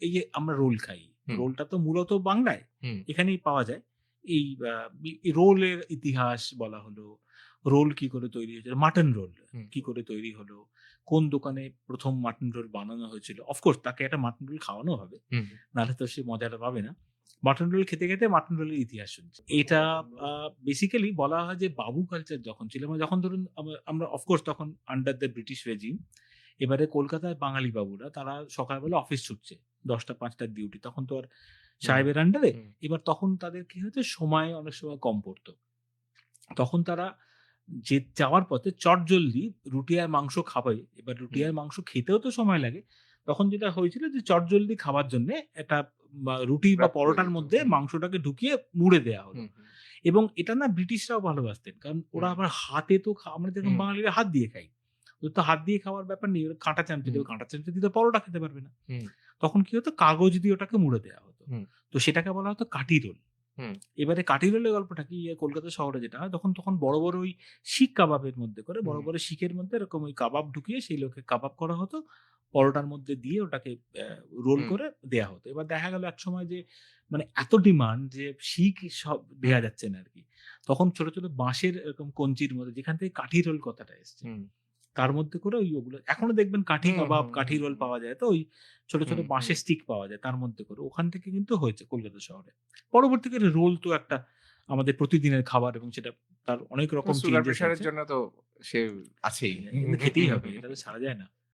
এই যে আমরা রোল খাই, হুম, রোলটা তো মূলত বাংলায়, হুম, এখানেই পাওয়া যায়। এই রোলের ইতিহাস বলা হলো, রোল কি করে তৈরি হয়েছিল, মাটন রোল হুম, কি করে তৈরি হলো, কোন দোকানে ১ম মাটন রোল বানানো হয়েছিল। অফকোর্স তাকে একটা মাটন রোল খাওয়ানো হবে। হুম, নাহলে তো সে মজাটা পাবে না। মাটন রোল খেতে, খেতে মাটন রোলের ইতিহাস শুনছি। এটা আ বেসিক্যালি বলা হয় যে বাবু কালচার যখন ছিল, মানে যখন ধরুন আমরা অফকোর্স তখন আন্ডার দ্য ব্রিটিশ রেজিম। এবারে কলকাতায় বাঙালি বাবুরা তারা সকালবেলা অফিস ছুটছে। ১০টা ৫ টার ডিউটি। তখন তো আর হুম, সাহেবের আন্ডারে। হুম, এবার তখন তাদের কি হয়েছে, সময় অনেক সময় কম পড়ত। তখন তারা যাওয়ার পথে চটজলদি রুটি আর মাংস খাবে। এবার রুটি হুম, আর মাংস খেতেও তো সময় লাগে। তখন যেটা হয়েছিল যে চটজলদি খাবার জন্যে একটা রুটি বা র‍্যাপ করে পরোটার দিত। মধ্যে হুম, মাংসটাকে ঢুকিয়ে মুড়ে দেয়া হলো। হুম, হুম, এবং এটা না ব্রিটিশরাও ভালোবাসতেন। কারণ ওরা হুম, আবার হাতে তো আমরা যেরকম হুম, বাঙালিরা হাত দিয়ে খাই। ওদের তো হাত দিয়ে খাওয়ার ব্যাপার নেই। ওরা কাঁটা চামচে হুম, দেবে, কাঁটা চামচে দিয়ে তো পরোটা খেতে পারবে না। হুম, তখন কি হতো, কাগজ দিয়ে ওটাকে মুড়ে দেয়া হতো। হুম, তো সেটাকে বলা হতো কাঠি রোল। হুম, এবারে কাঠি রোলের গল্পটা কি, কলকাতা শহরে যেটা হয়, তখন বড়, বড় ওই শিক কাবাবের মধ্যে করে, বড়, হুম, বড় শিকের মধ্যে এরকম ওই কাবাব ঢুকিয়ে সেই লোকে কাবাব করা হতো। পরোটার মধ্যে দিয়ে ওটাকে রোল হুম, করে দেয়া হতো। এবার দেখা গেল একসময় যে মানে এত ডিমান্ড যে শিক সব হুম, দেয়া যাচ্ছে না আরকি। তখন ছোট, ছোট বাঁশের এরকম কঞ্চির মধ্যে, যেখান থেকে কাঠি রোল কথাটা এসছে। হুম, তার মধ্যে করে ওগুলো এখনো দেখবেন কাঠি হুম, কাবাব, হুম, কাঠি হুম, রোল হুম, পাওয়া যায়। তো ওই ছোট, ছোট হুম, হুম। বাঁশের স্টিক পাওয়া যায় তার মধ্যে করে। ওখান থেকে কিন্তু হয়েছে কলকাতা শহরে। পরবর্তীকালে রোল তো একটা আমাদের প্রতিদিনের খাবার এবং সেটা তার অনেক রকম সুগার চেঞ্জেস প্রেশার এর হয়েছে। জন্য তো সে আছেই। কিন্তু খেতেই হবে। এটা তো ছাড়া যায় না।